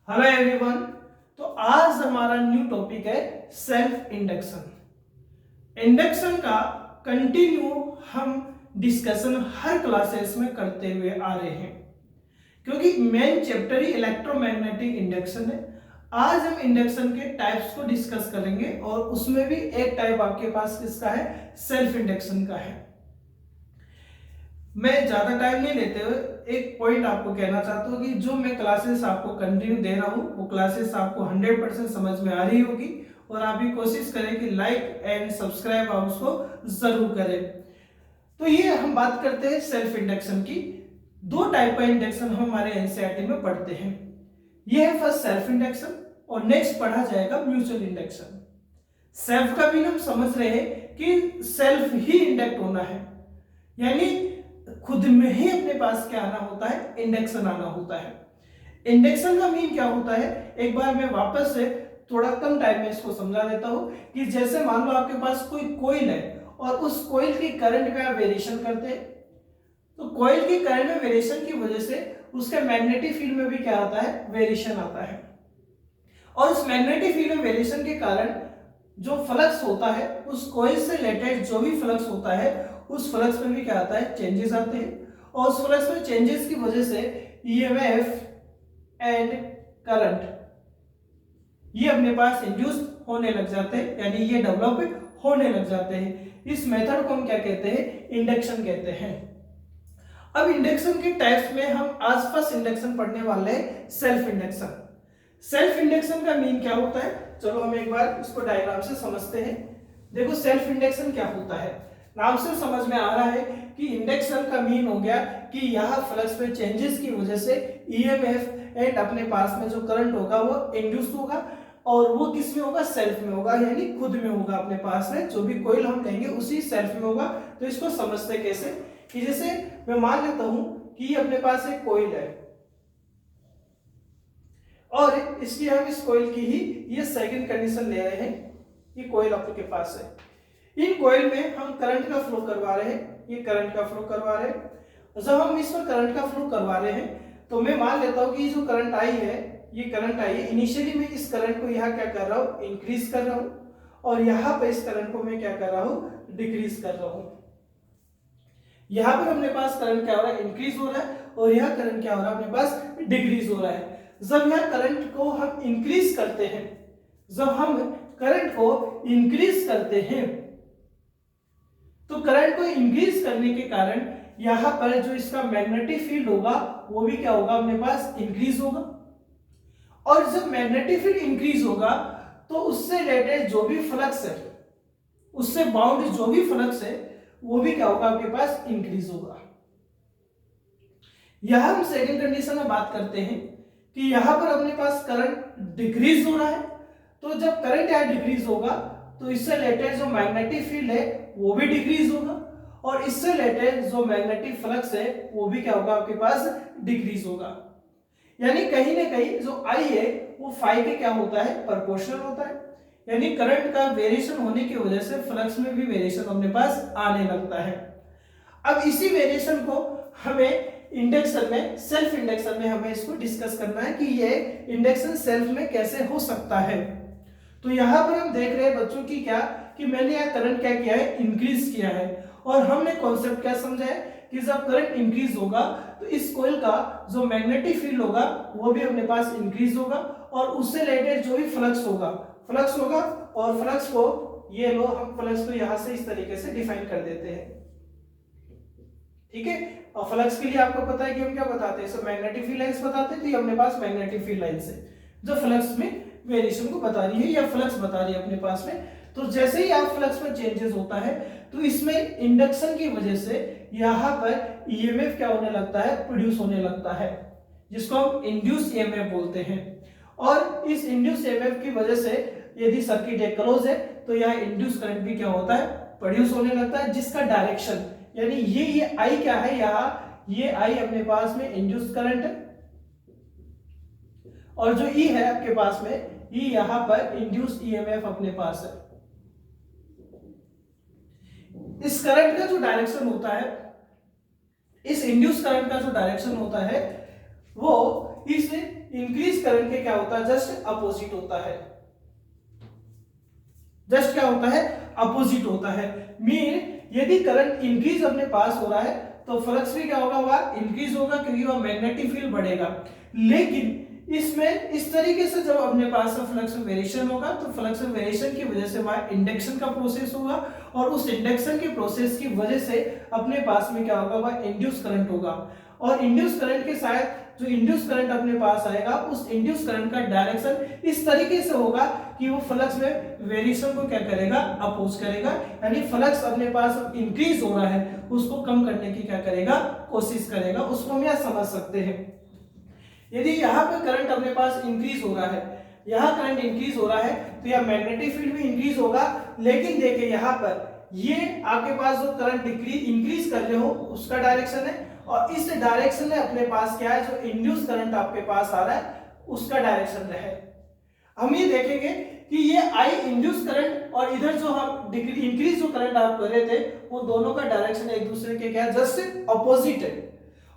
Hello everyone. तो आज हमारा न्यू टॉपिक है सेल्फ इंडक्शन। इंडक्शन का कंटिन्यू हम डिस्कशन हर क्लासेस में करते हुए आ रहे हैं, क्योंकि मेन चैप्टर ही इलेक्ट्रोमैग्नेटिक इंडक्शन है। आज हम इंडक्शन के टाइप्स को डिस्कस करेंगे और उसमें भी एक टाइप आपके पास किसका है, सेल्फ इंडक्शन का है। मैं ज्यादा टाइम नहीं लेते हुए एक पॉइंट आपको कहना चाहता हूँ कि जो मैं क्लासेस आपको कंटिन्यू दे रहा हूँ वो क्लासेस आपको 100% समझ में आ रही होगी, और आप भी कोशिश करें कि लाइक एंड सब्सक्राइब आप उसको जरूर करें। तो ये हम बात करते हैं सेल्फ इंडक्शन की। दो टाइप का इंडक्शन हम हमारे एनसीईआरटी में पढ़ते हैं। ये है फर्स्ट सेल्फ इंडक्शन और नेक्स्ट पढ़ा जाएगा म्यूचुअल इंडक्शन। सेल्फ का भी हम समझ रहे हैं कि सेल्फ ही इंडक्ट होना है, यानी खुद में ही अपने पास क्या आना होता है, इंडक्शन आना होता है। इंडक्शन का मीन क्या होता है, एक बार मैं वापस से थोड़ा कम टाइम में इसको समझा देता हूं कि जैसे मान लो आपके पास कोई कॉइल है और उस कॉइल की करंट में आप वेरिएशन करते हैं, तो कॉइल की करंट में वेरिएशन की वजह से उसके मैग्नेटिक फील्ड में भी क्या आता है, वेरिएशन आता है। और उस मैग्नेटिक फील्ड में वेरिएशन के कारण जो फ्लक्स होता है, उस कॉइल से रिलेटेड जो भी फ्लक्स होता है उस फ्लक्स में भी क्या आता है, चेंजेस आते हैं। और उस फ्लक्स में चेंजेस की वजह से ईएमएफ एंड करंट ये अपने पास इंड्यूस होने लग जाते हैं, यानी ये डेवलप होने लग जाते हैं। इस मेथड को हम क्या कहते हैं, इंडक्शन कहते हैं। अब इंडक्शन के टाइप्स में हम आज फर्स्ट इंडक्शन पढ़ने वाले हैं, सेल्फ इंडक्शन। सेल्फ इंडक्शन का मीन क्या होता है, चलो हम एक बार इसको डायग्राम से समझते हैं। देखो सेल्फ इंडक्शन क्या होता है, नाम से समझ में आ रहा है कि इंडक्शन का मीन हो गया कि यहाँ फ्लक्स में चेंजेस की वजह से ईएमएफ एंड अपने पास में जो करंट होगा वो इंड्यूस होगा, और वो किस में होगा, सेल्फ में होगा, यानी खुद में होगा। अपने पास में जो भी कॉइल हम लेंगे उसी सेल्फ में होगा। तो इसको समझते कैसे कि जैसे मैं मान लेता हूं कि ये अपने पास एक कॉइल है और इसकी हम इस कॉइल की ही ये सेकंड कंडीशन ले रहे हैं। ये कॉइल आपके पास है, इन कॉइल में हम करंट का फ्लो करवा रहे हैं, ये करंट का फ्लो करवा रहे हैं। जब हम इस पर करंट का फ्लो करवा रहे हैं तो मैं मान लेता हूं कि जो करंट आई है, ये करंट आई है, इनिशियली मैं इस करंट को यहाँ क्या कर रहा हूँ, इंक्रीज कर रहा हूँ, और यहाँ पर इस करंट को मैं क्या कर रहा हूँ, डिक्रीज कर रहा हूँ। यहाँ पर अपने पास करंट क्या हो रहा है, इंक्रीज हो रहा है, और यहाँ करंट क्या हो रहा है, अपने पास डिक्रीज हो रहा है। जब यहाँ करंट को हम इंक्रीज करते हैं, जब हम करंट को इंक्रीज करते हैं तो करंट को इंक्रीज करने के कारण यहां पर जो इसका मैग्नेटिक फील्ड होगा वो भी क्या होगा, अपने पास इंक्रीज होगा। और जब मैग्नेटिक फील्ड इंक्रीज होगा तो उससे रिलेटेड जो भी फ्लक्स है, उससे बाउंड जो भी फ्लक्स है वो भी क्या होगा, आपके पास इंक्रीज होगा। यहां हम सेकंड कंडीशन में बात करते हैं कि यहां पर अपने पास करंट डिक्रीज हो रहा है, तो जब करंट यहां डिक्रीज होगा तो इससे रिलेटेड जो मैग्नेटिक फील्ड है वो भी डिक्रीज होगा, और इससे रिलेटेड जो मैग्नेटिक फ्लक्स है वो भी क्या होगा, आपके पास डिक्रीज होगा। यानी कहीं ना कहीं जो आई है वो फाई के क्या होता है, प्रोपोर्शनल होता है। यानी करंट का वेरिएशन होने की वजह से फ्लक्स में भी वेरिएशन अपने पास आने लगता है। अब इसी वेरिएशन को हमें इंडक्शन में, सेल्फ इंडक्शन में हमें इसको डिस्कस करना है कि ये इंडक्शन सेल्फ में कैसे हो सकता है। तो यहां पर हम देख रहे हैं बच्चों की क्या, कि मैंने यह करंट क्या किया है, इंक्रीज किया है, और हमने कॉन्सेप्ट क्या समझा है कि जब करंट इंक्रीज होगा तो इस कॉइल का जो मैग्नेटिक फील्ड होगा वो भी अपने पास इंक्रीज होगा, और उससे रिलेटेड जो भी फ्लक्स होगा, और फ्लक्स को ये लो, हम फ्लक्स को यहां से इस तरीके से डिफाइन कर देते हैं, ठीक है। और फ्लक्स के लिए आपको पता है कि हम क्या बताते हैं, मैग्नेटिक फील्ड लाइंस बताते हैं, तो ये अपने पास मैग्नेटिक फील्ड लाइंस है जो फ्लक्स में वेरिएशन को बता रही है या फ्लक्स बता रही है अपने पास में। तो जैसे ही आप फ्लक्स में चेंजेस होता है तो इसमें इंडक्शन की वजह से यहां पर ईएमएफ क्या होने लगता है, प्रोड्यूस होने लगता है, जिसको हम इंड्यूस ईएमएफ बोलते हैं। और इस इंड्यूस ईएमएफ की वजह से यदि सर्किट एक क्लोज है तो यह इंड्यूस करंट भी क्या होता है, प्रोड्यूस होने लगता है, जिसका डायरेक्शन यानी ये आई क्या है, यहाँ ये आई अपने पास में इंड्यूस करंट है, और जो ई है आपके पास में, ई यहां पर इंड्यूस ईएमएफ अपने पास है। इस करंट का जो डायरेक्शन होता है, इस इंड्यूस करंट का जो डायरेक्शन होता है वो इस इंक्रीज करंट के क्या होता है, जस्ट अपोजिट होता है। जस्ट क्या होता है, अपोजिट होता है। मीन यदि करंट इंक्रीज अपने पास हो रहा है तो फ्लक्स भी क्या होगा, वह इंक्रीज होगा क्योंकि वह मैग्नेटिक फील्ड बढ़ेगा। लेकिन इसमें इस तरीके से जब अपने पास फ्लक्स में वेरिएशन होगा तो फ्लक्स में वेरिएशन की वजह से वहां इंडक्शन का प्रोसेस होगा और उस इंडक्शन के प्रोसेस की वजह से अपने पास में क्या होगा, वह इंड्यूस करंट होगा। और इंड्यूस करंट के साथ जो इंड्यूस करंट अपने पास आएगा उस इंड्यूस करंट का डायरेक्शन इस तरीके से होगा कि वो फ्लक्स में वेरिएशन को क्या करेगा, अपोज करेगा। यानी फ्लक्स अपने पास इंक्रीज हो रहा है उसको कम करने की क्या करेगा, कोशिश करेगा। उसको हम यह समझ सकते हैं। यदि यहाँ पे करंट अपने पास इंक्रीज हो रहा है, यहाँ करंट इंक्रीज हो रहा है तो यह मैग्नेटिक फील्ड भी इंक्रीज होगा। लेकिन देखिए यहाँ पर ये आपके पास जो करंट इंक्रीज कर रहे हो उसका डायरेक्शन है और इस डायरेक्शन में अपने पास क्या है, जो इंड्यूस करंट आपके पास आ रहा है उसका डायरेक्शन है। हम ये देखेंगे कि ये आई इंड्यूस करंट और इधर जो हम इंक्रीज जो करंट आप कर रहे थे वो दोनों का डायरेक्शन एक दूसरे के क्या, जस्ट अपोजिट है।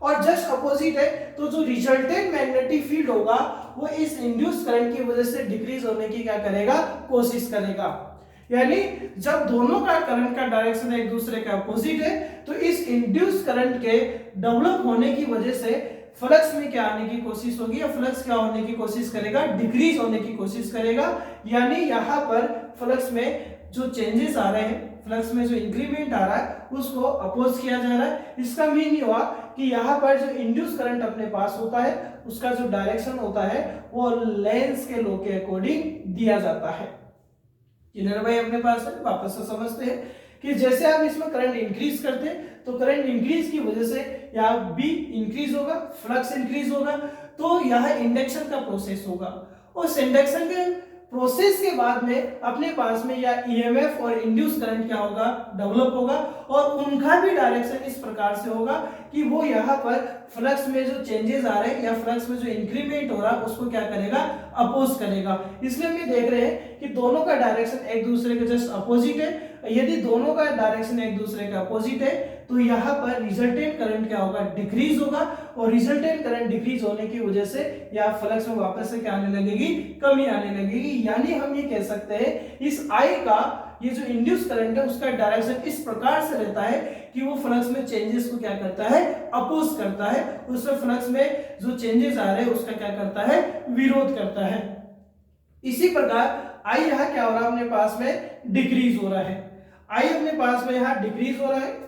और जस्ट अपोजिट है तो जो रिजल्टेंट मैग्नेटिक फील्ड होगा वो इस इंड्यूस करंट की वजह से डिक्रीज होने की क्या करेगा, कोशिश करेगा। यानी जब दोनों का करंट का डायरेक्शन एक दूसरे के अपोजिट है तो इस इंड्यूस करंट के डेवलप होने की वजह से फ्लक्स में क्या आने की कोशिश होगी, या फ्लक्स क्या होने की कोशिश करेगा, डिक्रीज होने की कोशिश करेगा। यानी यहाँ पर फ्लक्स में जो चेंजेस आ रहे हैं, फ्लक्स में जो इंक्रीमेंट आ रहा है उसको अपोज किया जा रहा है। इसका मीन ये हुआ कि यहाँ पर जो इंड्यूस करंट अपने पास होता है उसका जो डायरेक्शन होता है वो लेंस के लॉ के अकॉर्डिंग दिया जाता है। क्लियर भाई अपने पास है? वापस से समझते हैं कि जैसे आप इसमें करंट इंक्रीज करते हैं तो करंट इंक्रीज की वजह से यहाँ बी इंक्रीज होगा, फ्लक्स इंक्रीज होगा, तो यहाँ इंडक्शन का प्रोसेस होगा। उस इंडक्शन के प्रोसेस के बाद में अपने पास में या ईएमएफ और इंड्यूस करंट क्या होगा, डेवलप होगा और उनका भी डायरेक्शन इस प्रकार से होगा कि वो यहाँ पर फ्लक्स में जो चेंजेस आ रहे हैं या फ्लक्स में जो इंक्रीमेंट हो रहा है उसको क्या करेगा, अपोज करेगा। इसलिए हम ये देख रहे हैं कि दोनों का डायरेक्शन एक दूसरे के जस्ट अपोजिट है। यदि दोनों का डायरेक्शन एक दूसरे के अपोजिट है तो यहाँ पर रिजल्टेंट करंट क्या होगा, डिक्रीज होगा और रिजल्टेंट करंट डिक्रीज होने की वजह से यहाँ फ्लक्स में वापस से क्या आने लगेगी, कमी आने लगेगी। यानी हम ये कह सकते हैं इस आई का ये जो इंड्यूस करंट है उसका डायरेक्शन इस प्रकार से रहता है कि वो फ्लक्स में चेंजेस को क्या करता है, अपोज करता है। उसमें फ्लक्स में जो चेंजेस आ रहे हैं उसका क्या करता है, विरोध करता है। इसी प्रकार आई यहाँ क्या हो रहा है, अपने पास में डिक्रीज हो रहा है। आई अपने पास में यहाँ डिक्रीज हो रहा है।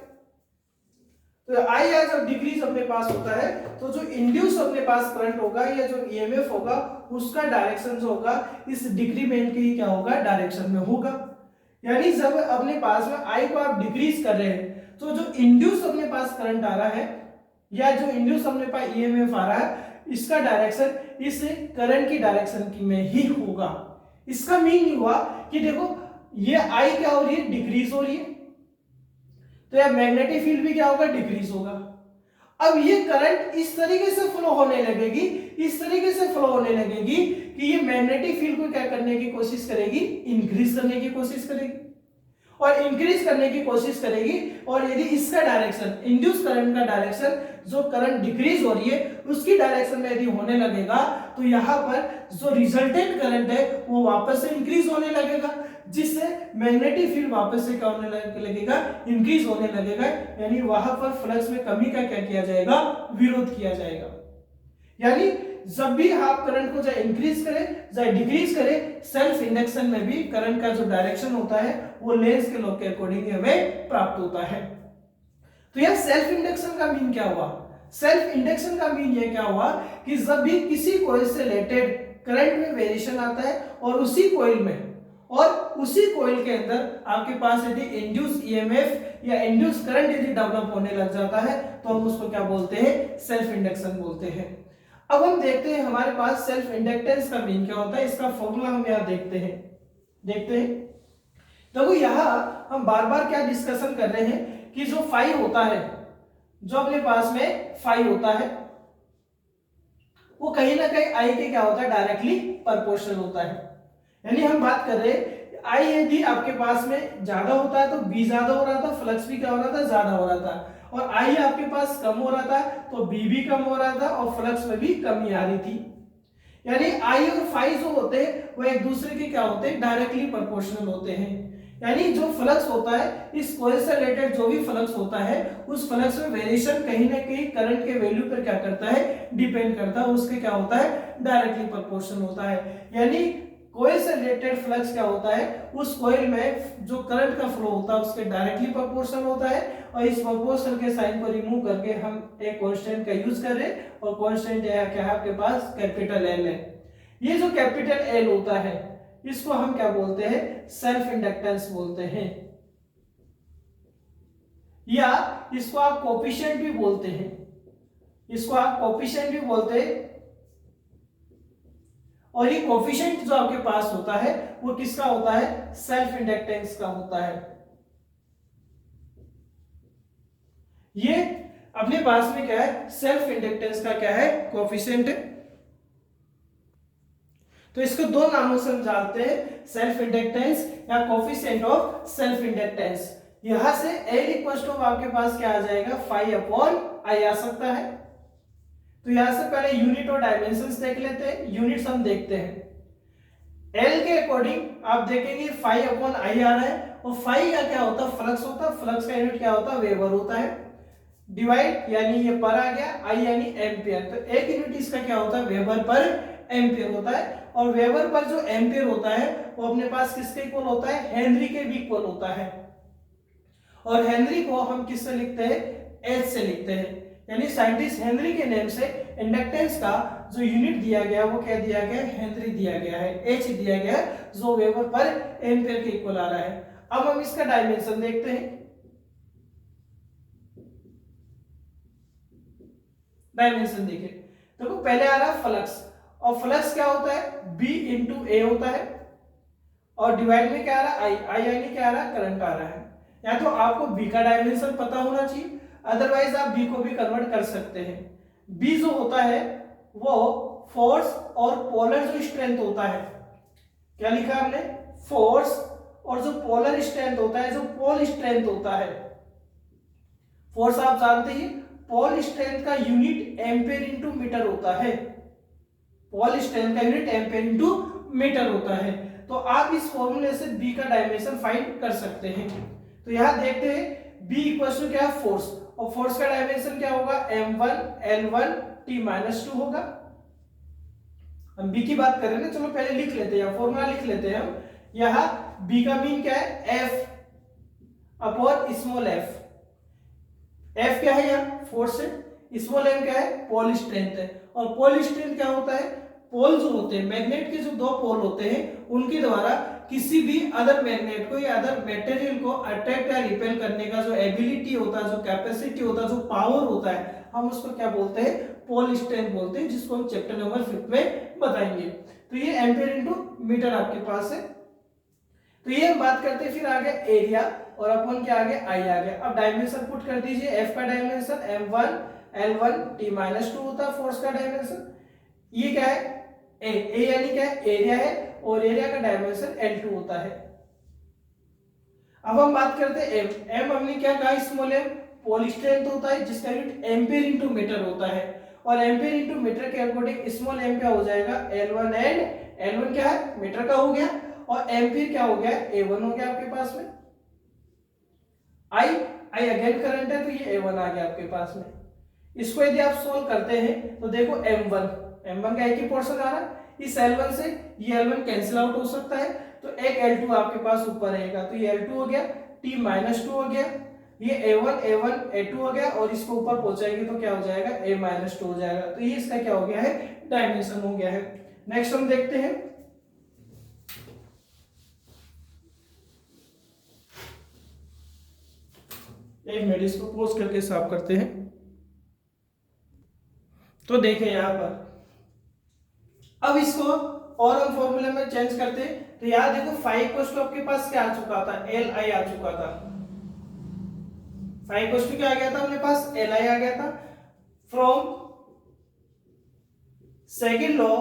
तो आई यहाँ जब डिक्रीज अपने पास होता है तो जो इंड्यूस अपने पास करंट होगा या जो ईएमएफ होगा उसका डायरेक्शन जो होगा इस डिक्रीमेंट के ही क्या होगा, डायरेक्शन में होगा। यानी जब अपने पास में आई को आप डिक्रीज कर रहे हैं तो जो इंड्यूस अपने पास करंट आ रहा है या जो इंड्यूस अपने पास ईएमएफ आ रहा है इसका डायरेक्शन इस करंट की डायरेक्शन की में ही होगा। इसका मीन ये हुआ कि देखो ये आई क्या हो रही है, डिक्रीज हो रही है, तो यह मैग्नेटिक फील्ड भी क्या होगा, डिक्रीज होगा। अब ये करंट इस तरीके से फ्लो होने लगेगी, इस तरीके से फ्लो होने लगेगी कि ये मैग्नेटिक फील्ड को क्या करने की कोशिश करेगी, इंक्रीज करने की कोशिश करेगी और इंक्रीज करने की कोशिश करेगी। और यदि इसका डायरेक्शन इंड्यूस करंट का डायरेक्शन जो करंट डिक्रीज हो रही है उसकी डायरेक्शन में यदि होने लगेगा तो यहाँ पर जो रिजल्टेंट करंट है वो वापस से इंक्रीज होने लगेगा, जिससे मैग्नेटिक फील्ड वापस से क्या होने लगेगा, इंक्रीज होने लगेगा। यानी वहां पर फ्लक्स में कमी का क्या किया जाएगा, विरोध किया जाएगा। यानी जब भी आप करंट को चाहे इंक्रीज करें चाहे डिक्रीज करें, सेल्फ इंडक्शन में भी करंट का जो डायरेक्शन होता है वो लेंस के लॉ के अकॉर्डिंग हमें प्राप्त होता है। तो यह सेल्फ इंडक्शन का मीन क्या हुआ, सेल्फ इंडक्शन का मीन यह क्या हुआ कि जब भी किसी कॉइल से रिलेटेड करंट में वेरिएशन आता है और उसी कॉइल में और उसी कॉइल के अंदर आपके पास यदि इंड्यूस ईएमएफ या इंड्यूस करंट यदि डेवलप होने लग जाता है तो हम उसको क्या बोलते हैं, सेल्फ इंडक्शन बोलते हैं। अब हम देखते हैं हमारे पास सेल्फ इंडक्टेंस का मीन क्या होता है, इसका फॉर्मूला हम यहाँ देखते हैं। देखो यहाँ हम बार बार क्या डिस्कशन कर रहे हैं कि जो फाई होता है, जो अपने पास में फाई होता है वो कहीं ना कहीं आई के क्या होता है, डायरेक्टली प्रोपोर्शनल होता है। यानी हम बात कर रहे हैं आई यदि आपके पास में ज्यादा होता है तो बी ज्यादा हो रहा था, फ्लक्स भी क्या हो रहा था, ज्यादा हो रहा था। और आई आपके पास कम हो रहा था तो बी भी कम हो रहा था और फ्लक्स में भी कमी आ रही थी। यानी आई और फाई जो होते हैं वो एक दूसरे के क्या होते हैं, डायरेक्टली प्रोपोर्शनल होते हैं। यानी जो फ्लक्स होता है, इस कॉइल से रिलेटेड जो भी फ्लक्स होता है, उस फ्लक्स में वेरिएशन कहीं ना कहीं करंट के वैल्यू पर क्या करता है, डिपेंड करता है, उसके क्या होता है, डायरेक्टली प्रोपोर्शनल होता है। यानी कॉइल से रिलेटेड फ्लक्स क्या होता है, उस कॉइल में जो करंट का फ्लो होता है उसके डायरेक्टली प्रोपोर्शनल होता है। और इस प्रोपोर्शनल के साइन को रिमूव करके हम एक कांस्टेंट का यूज कर रहे हैं, और कांस्टेंट क्या है आपके पास, कैपिटल एल है। ये जो कैपिटल एल होता है इसको हम क्या बोलते हैं, सेल्फ इंडक्टेंस बोलते हैं, या इसको आप कोफिशिएंट भी बोलते हैं, इसको आप कोफिशिएंट भी बोलते हैं। और ये कोफिशिएंट जो आपके पास होता है वो किसका होता है, सेल्फ इंडक्टेंस का होता है। ये अपने पास में क्या है, सेल्फ इंडक्टेंस का क्या है, कोफिशिएंट है। तो इसको दो नामों से हम जानते हैं, सेल्फ इंडक्टेंस या कोफिशिएंट ऑफ सेल्फ इंडक्टेंस। यहां से L इक्वल टू आपके पास क्या आ जाएगा, फाई अपॉन आई आ सकता है। तो यहां से पहले यूनिट और डायमेंशंस देख लेते हैं, यूनिट्स हम देखते हैं। L के अकॉर्डिंग आप देखेंगे फाई अपॉन आई आ रहा है, और फाई का क्या होता है, फ्लक्स होता है, फ्लक्स का यूनिट क्या होता है, वेबर होता है। डिवाइड यानी ये पर आ गया, आई यानी एम्पियर, तो एक यूनिट इसका क्या होता है, वेबर पर एम्पियर होता है। और वेबर पर जो एम्पियर होता है वो अपने पास किसके इक्वल होता है, हेनरी के भी इक्वल होता है। और हेनरी को हम किससे लिखते हैं, एच से लिखते हैं। यानी साइंटिस्ट हेनरी के नेम से इंडक्टेंस का जो यूनिट दिया गया वो क्या दिया गया, हेनरी दिया गया है, एच दिया गया है, जो वेबर पर एम्पियर के इक्वल आ रहा है। अब हम इसका डायमेंशन देखते हैं। डायमेंशन देखिए, देखो पहले आ रहा है फ्लक्स, और फ्लक्स क्या होता है, B इंटू ए होता है, और डिवाइड में क्या आ रहा है, आई, आई यानी क्या आ रहा है, करंट आ रहा है। या तो आपको B का डायमेंशन पता होना चाहिए, अदरवाइज आप B को भी कन्वर्ट कर सकते हैं। B जो होता है वो फोर्स और पोलर जो स्ट्रेंथ होता है, क्या लिखा हमने, फोर्स और जो पोलर स्ट्रेंथ होता है, जो पोल स्ट्रेंथ होता है। फोर्स आप जानते ही, पोल स्ट्रेंथ का यूनिट एम्पेयर इंटू मीटर होता है, पोल स्ट्रेंथ का यूनिट एम्पेयर इंटू मीटर होता है। तो आप इस फॉर्मूले से B का डायमेंशन फाइंड कर सकते हैं। तो यहां देखते हैं B इक्वल टू क्या है, फोर्स, और फोर्स का डायमेंशन क्या होगा, m1 l1 t-2 होगा। हम B की बात कर रहे हैं ना, चलो पहले लिख लेते हैं, फॉर्मूला लिख लेते हैं हम। यहां B का मीन क्या है, F upon small f। F क्या है यहाँ, फोर्स है, स्मॉल m क्या है, पोल स्ट्रेंथ है। और पोल स्ट्रेंथ क्या होता है, पोल जो होते हैं, मैग्नेट के जो दो पोल होते हैं उनके द्वारा किसी भी अदर मैग्नेट को या अदर मटेरियल को अट्रैक्ट या रिपेल करने का जो एबिलिटी होता है, जो कैपेसिटी होता है, जो पावर होता है, हम उसको क्या बोलते हैं, पोल स्ट्रेंथ बोलते हैं, जिसको हम चैप्टर नंबर 5 में बताएंगे। तो ये एम्पियर इंटू मीटर आपके पास है। तो ये हम बात करते हैं, फिर आगे एरिया, और अपन क्या आगे, आई आ गया। अब डायमेंशन पुट कर दीजिए, एफ का डायमेंशन m1 l1 t-2 होता है, फोर्स का डायमेंशन। ये क्या है, ए यानी क्या है, एरिया है, और एरिया का डायमेंशन L2 होता है। अब हम बात करते हैं एम हमने क्या कहा, स्मॉल एम पोल स्ट्रेंथ होता है, जिसका यूनिट एम्पियर इंटू मीटर होता है, और एम्पियर इंटू मीटर के अकॉर्डिंग स्मॉल एम क्या हो जाएगा, L1 एंड L1 क्या है, मीटर का हो गया, और एम्पियर क्या हो गया, A1 हो गया आपके पास में। आई अगेन करंट है, तो ये A1 आ गया आपके पास में। इसको यदि आप सोल्व करते हैं तो देखो m1 का एक ही पोर्शन आ रहा है, इस L1 से ये L1 कैंसिल आउट हो सकता है, तो एक L2 आपके पास ऊपर रहेगा, तो ये L2 हो गया, t-2 हो गया, ये A1 A2 हो गया, और इसको ऊपर पहुंचाएंगे तो क्या हो जाएगा, A-2 हो जाएगा। तो ये इसका क्या हो गया है, डायमेंशन हो गया है। नेक्स्ट हम देखते हैं, एक मिनट इसको पोज करके साफ करते हैं। तो देखें यहां पर, अब इसको और हम फॉर्मूले में चेंज करते हैं। तो यार देखो फाइव इक्वल टू आपके पास क्या आ चुका था, एल आई आ चुका था, फाइव इक्वल टू क्या आ गया था अपने पास, एल आई आ गया था। फ्रॉम सेकंड लॉ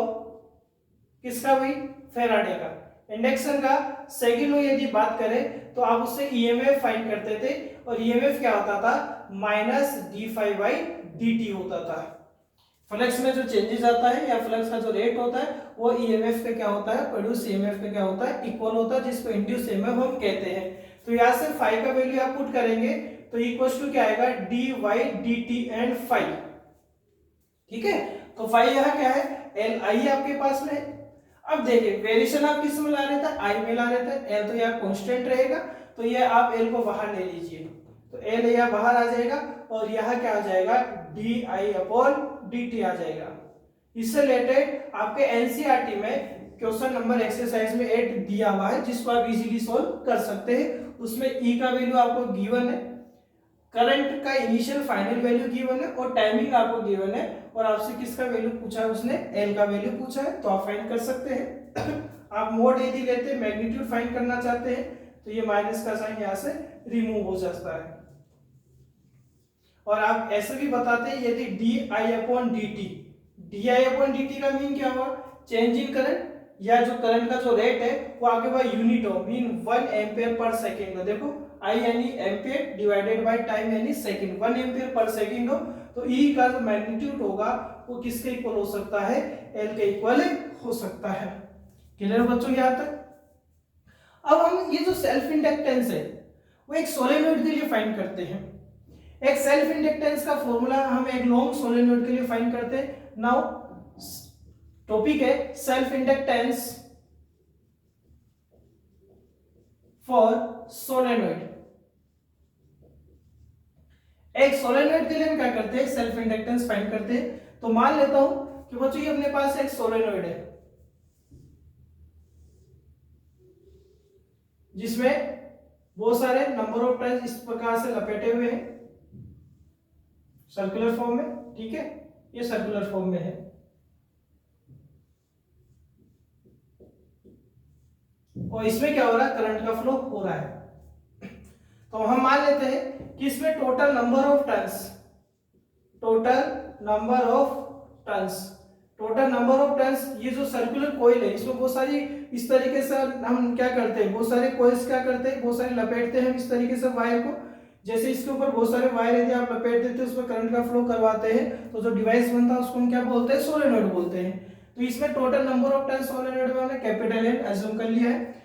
किसका हुई, फेराडे का, इंडक्शन का सेकंड लॉ यदि बात करें तो आप उससे ईएमएफ फाइंड करते थे, और ईएमएफ क्या होता था, minus D five by D T होता था। फ्लक्स में जो चेंजेस आता है या फ्लक्स का जो रेट होता है वो ईएमएफ पे क्या होता है, प्रोड्यूस ईएमएफ पे क्या होता है, इक्वल होता है, जिसको इंड्यूस ईएमएफ हम कहते हैं। तो यहाँ से फाई का वैल्यू आप पुट करेंगे तो इक्वल टू क्या आएगा, d y d t and phi. ठीक है, तो फाई यहाँ क्या है, एल आई आपके पास में है। अब देखिए वेरिएशन आप किस में ला रहे थे, आई में ला रहे थे, एल तो यहाँ कांस्टेंट रहेगा, तो ये आप एल को बाहर ले लीजिए, तो एल यहाँ बाहर आ जाएगा और यहाँ क्या आ जाएगा, D I upon D T आ जाएगा। इससे रिलेटेड आपके एनसीईआरटी में क्वेश्चन नंबर एक्सरसाइज में 8 दिया हुआ है, जिसको आप इजीली सोल्व कर सकते हैं। उसमें ई का वैल्यू आपको गिवन है, करंट का इनिशियल फाइनल वैल्यू गिवन है और टाइमिंग आपको गिवन है, और आपसे किसका वैल्यू पूछा है, उसने एल का वैल्यू पूछा है, तो आप फाइंड कर सकते हैं। आप मोड यदि लेते हैं, मैग्नीट्यूड फाइंड करना चाहते हैं, तो ये माइनस का साइन यहाँ से रिमूव हो जाता है। और आप ऐसे भी बताते हैं यदि D I upon D T, D I upon D T का मीन क्या हुआ, चेंज इन करंट, या जो करंट का जो रेट है वो आगे बाय यूनिट हो, मीन 1 एम्पियर पर सेकंड हो। देखो आई यानी एम्पियर डिवाइडेड बाय टाइम यानी सेकंड, 1 एम्पियर पर सेकंड हो, तो ई का जो मैग्नीट्यूड होगा वो किसके इक्वल हो सकता है, एल के इक्वल हो सकता है। क्लियर बच्चों यहाँ तक। अब हम ये जो सेल्फ इंडक्टेंस है वो एक सोलेनॉइड के लिए फाइंड करते हैं। एक सेल्फ इंडक्टेंस का फॉर्मूला हम एक लॉन्ग सोलेनॉइड के लिए फाइंड करते हैं। नाउ टॉपिक है सेल्फ इंडक्टेंस फॉर सोलेनॉइड। एक सोलेनॉइड के लिए हम क्या करते हैं, सेल्फ इंडक्टेंस फाइंड करते हैं। तो मान लेता हूं कि बच्चों ये अपने पास एक सोलेनॉइड है जिसमें बहुत सारे नंबर ऑफ टर्न्स इस प्रकार से लपेटे हुए हैं सर्कुलर फॉर्म में। ठीक है, ये सर्कुलर फॉर्म में है। और इसमें क्या हो रहा है, करंट का फ्लो हो रहा है। तो हम मान लेते हैं कि इसमें total number of turns, total number of turns, ये जो सर्कुलर कॉइल है इसमें बहुत सारी इस तरीके से हम क्या करते हैं, बहुत सारे कॉइल्स क्या करते हैं, बहुत सारे लपेटते हैं इस तरीके से वायर को। जैसे इसके ऊपर बहुत सारे वायर यदि आप लपेट देते हैं उसमें करंट का फ्लो करवाते हैं, तो जो डिवाइस बनता है उसको हम क्या बोलते हैं, सोलेनॉइड बोलते हैं। तो इसमें total number of turns solenoid में हमने कैपिटल एन एज्यूम कर लिया है।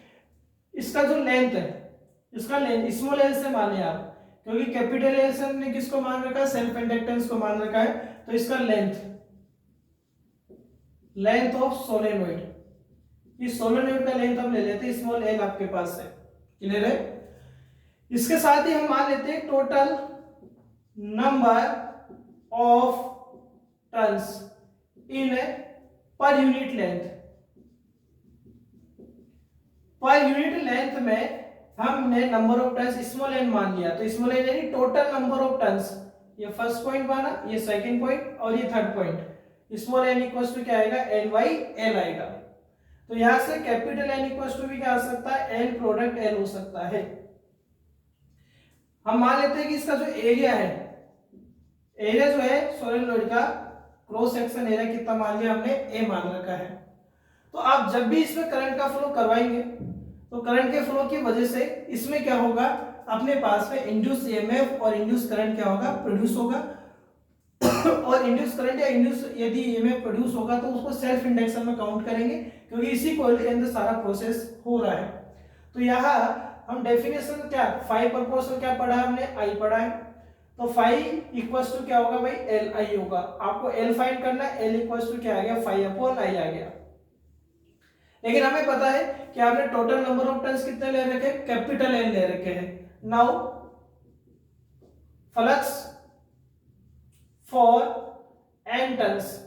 इसका जो लेंथ है, इसका लेंथ स्मॉल एल से माने आप, क्योंकि कैपिटल एल से हमने किसको मान रखा है, सेल्फ इंडक्टेंस को मान रखा है। तो इसका लेंथ ऑफ सोलेनॉइड, इस सोलेनॉइड का लेंथ हम ले लेते हैं स्मॉल एल आपके पास है। क्लियर है। इसके साथ ही हम मान लेते हैं total number of turns in per unit length. Per unit length में हमने number of turns small n मान लिया, तो स्मॉल एन यानी टोटल नंबर ऑफ टर्न्स। ये फर्स्ट पॉइंट माना, ये सेकंड पॉइंट और ये third point. Small n equals to क्या आएगा, एन बाई एल आएगा। तो यहां से कैपिटल एन इक्वल्स टू भी क्या आ सकता है, एन प्रोडक्ट एल हो सकता है। हम मान लेते हैं कि इसका जो एरिया है, एरिया जो है सोलेनॉइड का क्रॉस सेक्शन एरिया कितना मान लिया हमने, ए मान रखा है। तो आप जब भी इसमें करंट का फ्लो करवाएंगे तो करंट के फ्लो की वजह से इसमें क्या होगा, अपने पास में इंड्यूस ईएमएफ और इंड्यूस करंट क्या होगा, प्रोड्यूस होगा। और इंड्यूस करंट या इंड्यूस यदि ईएमएफ प्रोड्यूस होगा तो उसको सेल्फ इंडक्शन में काउंट करेंगे, क्योंकि इसी कॉइल के अंदर सारा प्रोसेस हो रहा है। तो यहाँ हम डेफिनेशन क्या, फाई प्रोपोर्शनल क्या पढ़ा है हमने, आई पढ़ा है। तो फाई इक्वल्स टू क्या होगा भाई, एल आई होगा। आपको एल फाइंड करना है, एल इक्वल्स टू क्या आ गया, फाई अपॉन आई आ गया। लेकिन हमें पता है कि आपने टोटल नंबर ऑफ टर्न्स कितने ले रखे, कैपिटल एन ले रखे हैं। Now flux for n turns,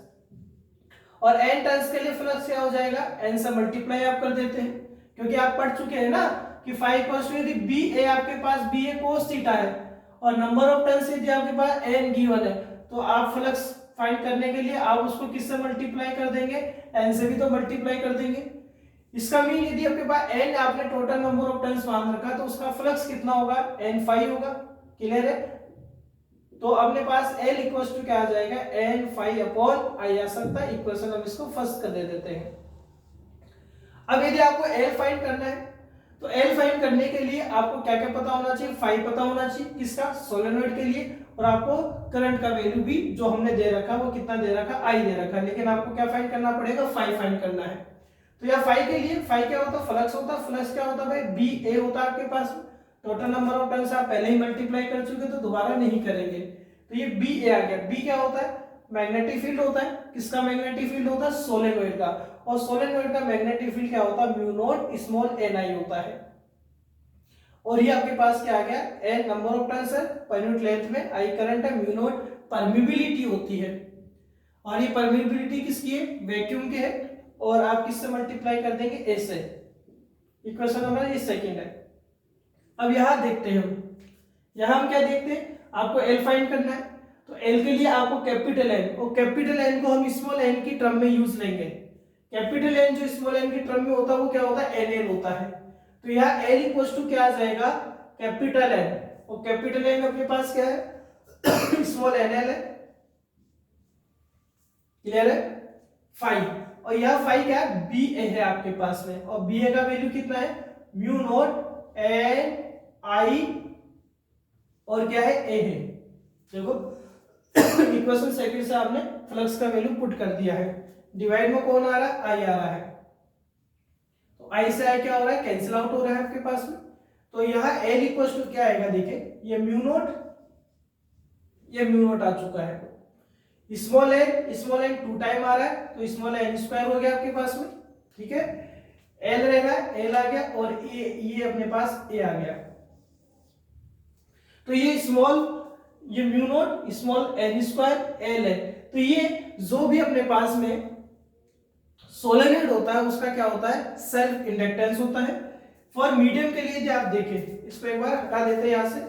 और एन टर्न्स के लिए फ्लक्स क्या हो जाएगा, एन से मल्टीप्लाई आप कर देते हैं, क्योंकि आप पढ़ चुके हैं ना कि फाई इक्वल्स टू यदि बी ए आपके पास बी ए कोस थीटा है और नंबर ऑफ टर्न्स यदि आपके पास एन गिवन है, तो आप फ्लक्स फाइंड करने के लिए आप उसको किससे मल्टीप्लाई कर देंगे, एन से भी तो मल्टीप्लाई कर देंगे। इसका मीन यदि आपके पास एन आपने टोटल नंबर ऑफ टर्न्स मान रखा तो उसका फ्लक्स कितना होगा, एन फाई होगा। क्लियर है। तो अपने पास एल इक्वल्स टू क्या आ जाएगा, एन फाई अपॉन आई आ सकता है। इक्वेशन हम इसको फर्स्ट कर दे देते हैं। अब यदि आपको एल फाइंड करना है तो एल फाइंड करने के लिए आपको क्या क्या पता होना चाहिए, फाई पता होना चाहिए किसका, सोलेनॉइड के लिए, और आपको करंट का वैल्यू भी जो हमने दे रखा वो कितना दे रखा, आई दे रखा, लेकिन आपको क्या फाइंड करना पड़ेगा, फाई फाइंड करना है। तो यार फाई के लिए, फाई क्या होता है, फ्लक्स होता है, फ्लक्स क्या होता है भाई, बी ए होता है आपके पास। टोटल नंबर ऑफ टर्न्स आप पहले ही मल्टीप्लाई कर चुके तो दोबारा नहीं करेंगे। तो ये बी ए आ गया। बी क्या होता है, मैग्नेटिक फील्ड होता है। किसका मैग्नेटिक फील्ड होता है, सोलेनोइड का। और सोलेनोइड का मैग्नेटिक फील्ड क्या होता है, म्यू नॉट स्मॉल एन आई होता है। और ये आपके पास क्या आ गया, एन नंबर ऑफ टर्न्स है, पर यूनिट लेंथ में, आई करंट है, म्यू नॉट परमिबिलिटी होती है। और ये परमिबिलिटी किसकी है, वैक्यूम के है। और आप किससे मल्टीप्लाई कर देंगे, ए से। इक्वेशन नंबर ये सेकंड है। अब यहां देखते हैं यहां हम क्या देखते हैं, आपको एल फाइंड करना है। तो एल के लिए आपको कैपिटल एन, और कैपिटल एन को हम स्मॉल एन की टर्म में यूज लेंगे। कैपिटल एन जो स्मॉल एन की टर्म में होता है वो क्या होता है, एन एल होता है। तो यहाँ एल इक्वल्स टू क्या आ जाएगा, कैपिटल एन। और कैपिटल एन अपने पास क्या है, स्मॉल एन एल है। क्लियर है, फाइव। और यह फाइव क्या है, बी ए है आपके पास में। और बी ए का वैल्यू कितना है, म्यू नॉट एन आई और क्या है, ए है। देखो इक्वेशन सेकंड से आपने फ्लक्स का वैल्यू पुट कर दिया है। डिवाइड में कौन आ रहा है, आई आ रहा है। तो आई से आई क्या हो रहा है, कैंसिल आउट हो रहा है आपके पास में। तो यहाँ एल इक्वल टू क्या आएगा, देखिए ये म्यू नोट आ चुका है। स्मॉल एन 2 टाइम आ रहा है, तो स्मॉल एन स्क्वायर हो गया आपके पास में। ठीक है, एल रहेगा, एल आ गया, और ये अपने पास ए आ गया। तो ये mu naught small n square l है। तो ये जो भी अपने पास में सोलेनोइड होता है उसका क्या होता है, सेल्फ इंडक्टेंस होता है। फॉर मीडियम के लिए यदि आप देखें, इसको एक बार हटा देते हैं यहां से।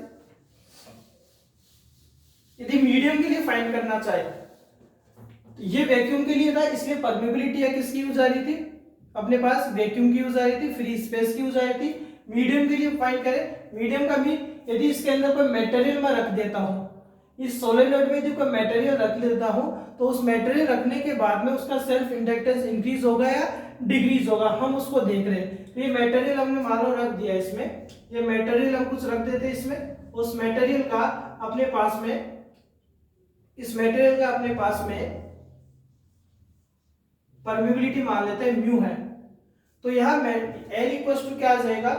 यदि मीडियम के लिए फाइंड करना चाहे तो ये वैक्यूम के लिए था, इसलिए परमेबिलिटी किसकी यूज आ रही थी, अपने पास वैक्यूम की यूज आ रही थी, फ्री स्पेस की यूज आ रही थी। मीडियम के लिए फाइंड करें, मीडियम का मीन यदि इसके अंदर कोई मेटेरियल मैं रख देता हूं, इस सोलेनोइड में यदि कोई मेटेरियल रख लेता हूं, तो उस मेटेरियल रखने के बाद में उसका सेल्फ इंडक्टेंस इंक्रीज होगा या डिक्रीज होगा, हम उसको देख रहे हैं। तो ये मेटेरियल हमने मान लो रख दिया इसमें, ये मेटेरियल हम कुछ रख देते हैं इसमें, उस मेटेरियल का अपने पास में, इस मेटेरियल का अपने पास में परमेबिलिटी मान लेते हैं म्यू है। तो यहाँ एल इक्वल टू क्या आ जाएगा,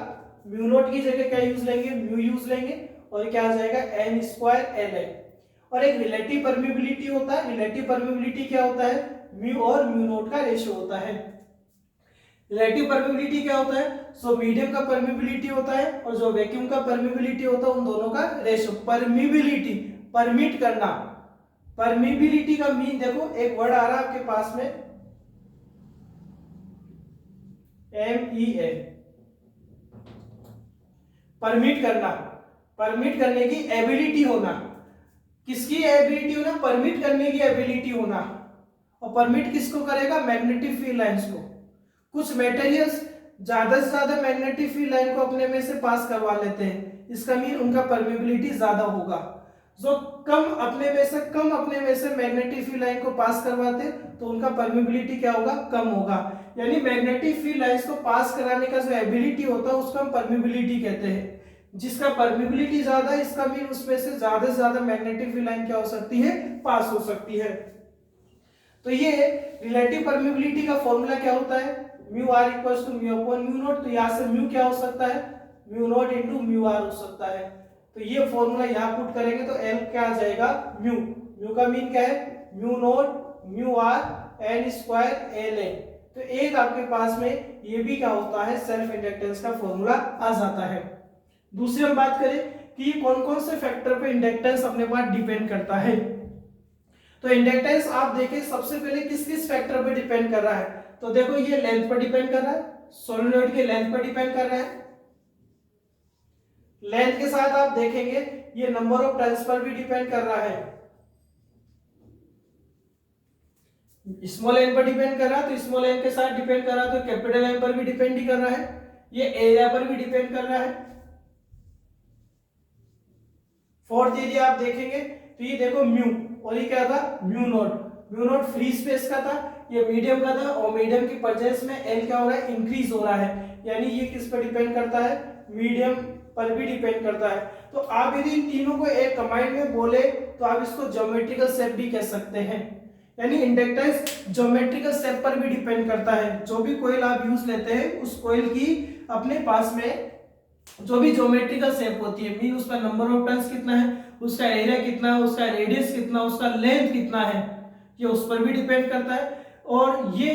म्यू नोट की जगह क्या यूज लेंगे, म्यू यूज लेंगे, और क्या आ जाएगा, एन स्क्वायर एल है। और एक रिलेटिव परमेबिलिटी होता है। रिलेटिव परमेबिलिटी क्या होता है, म्यू और म्यू नोट का रेशियो होता है। रिलेटिव परमेबिलिटी क्या होता है, सो मीडियम का परमेबिलिटी होता है और जो वैक्यूम का परमेबिलिटी होता है, उन दोनों का रेशियो। परमिबिलिटी, परमिट करना। परमिबिलिटी का मीन देखो, एक वर्ड आ रहा है आपके पास में MEA, परमिट करना, परमिट करने की एबिलिटी होना। किसकी एबिलिटी होना, परमिट करने की एबिलिटी होना। और परमिट किसको करेगा, मैग्नेटिक फील्ड लाइंस को। कुछ मेटेरियल्स ज्यादा से ज्यादा मैग्नेटिक फील्ड लाइन को अपने में से पास करवा लेते हैं, इसका मीन उनका परमिबिलिटी ज्यादा होगा। जो कम अपने में से मैग्नेटिक फील्ड लाइन को पास करवाते तो उनका परमिबिलिटी क्या होगा, कम होगा। यानी मैग्नेटिक फील्ड लाइंस को पास कराने का जो एबिलिटी होता है उसको हम परमिबिलिटी कहते हैं। जिसका परमिबिलिटी ज्यादा है, इसका मीन उसमें से ज्यादा मैग्नेटिक फील्ड लाइन क्या हो सकती है, पास हो सकती है। तो ये रिलेटिव परमिबिलिटी का फॉर्मूला क्या होता है, mu r equals to mu upon mu naught. तो यहाँ से म्यू क्या हो सकता है, mu naught into mu r हो सकता है। तो ये फॉर्मूला यहाँ पुट करेंगे तो एल क्या आ जाएगा, म्यू का मीन क्या है, mu naught mu r n square l A. तो एक आपके पास में ये भी क्या होता है, सेल्फ इंडक्टेंस का फॉर्मूला आ जाता है। दूसरी हम बात करें कि कौन कौन से फैक्टर पे इंडक्टेंस अपने पास डिपेंड करता है। तो इंडक्टेंस आप देखें सबसे पहले किस किस फैक्टर पे डिपेंड कर रहा है। तो देखो ये लेंथ पर डिपेंड कर रहा है, सोलेनोइड के लेंथ पर डिपेंड कर रहा है। लेंथ के साथ आप देखेंगे ये नंबर ऑफ टर्न्स पर भी डिपेंड कर रहा है। स्मॉल एन पर डिपेंड कर रहा है, तो स्मॉल एन के साथ डिपेंड कर रहा है, तो कैपिटल एन पर भी डिपेंड ही कर रहा है। ये एरिया पर भी डिपेंड कर रहा है। फोर्थ यदि आप देखेंगे तो ये देखो म्यू, और ये क्या था, म्यू नॉट फ्री स्पेस का था, ये मीडियम का था, और मीडियम की प्रेजेंस में एल क्या हो रहा है, इंक्रीज हो रहा है। यानी ये किस पर डिपेंड करता है, मीडियम पर भी डिपेंड करता है। तो आप यदि इन तीनों को एक कमांड में बोले तो आप इसको ज्योमेट्रिकल शेप भी कह सकते हैं, यानी इंडक्टेंस ज्योमेट्रिकल शेप पर भी डिपेंड करता है। जो भी कॉइल आप यूज लेते हैं उस कॉइल की अपने पास में जो भी ज्योमेट्रिकल शेप होती है, मीन उसका नंबर ऑफ टर्न्स कितना है, उसका एरिया कितना है, उसका रेडियस कितना, उसका लेंथ कितना है, ये उस पर भी डिपेंड करता है। और ये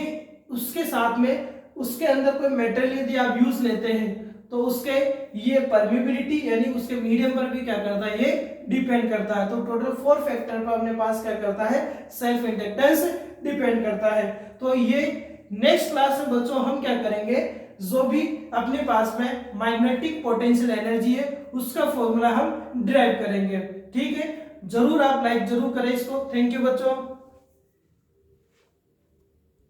उसके साथ में उसके अंदर कोई मेटेरियल यदि आप यूज लेते हैं तो उसके ये परमिबिलिटी यानी उसके मीडियम पर भी क्या करता है, ये डिपेंड करता है। तो टोटल 4 फैक्टर पर अपने पास क्या करता है, सेल्फ इंडक्टेंस डिपेंड करता है। तो ये नेक्स्ट क्लास में बच्चों हम क्या करेंगे, जो भी अपने पास में मैग्नेटिक पोटेंशियल एनर्जी है उसका फॉर्मूला हम ड्राइव करेंगे। ठीक है, जरूर आप लाइक जरूर करें इसको। थैंक यू बच्चों।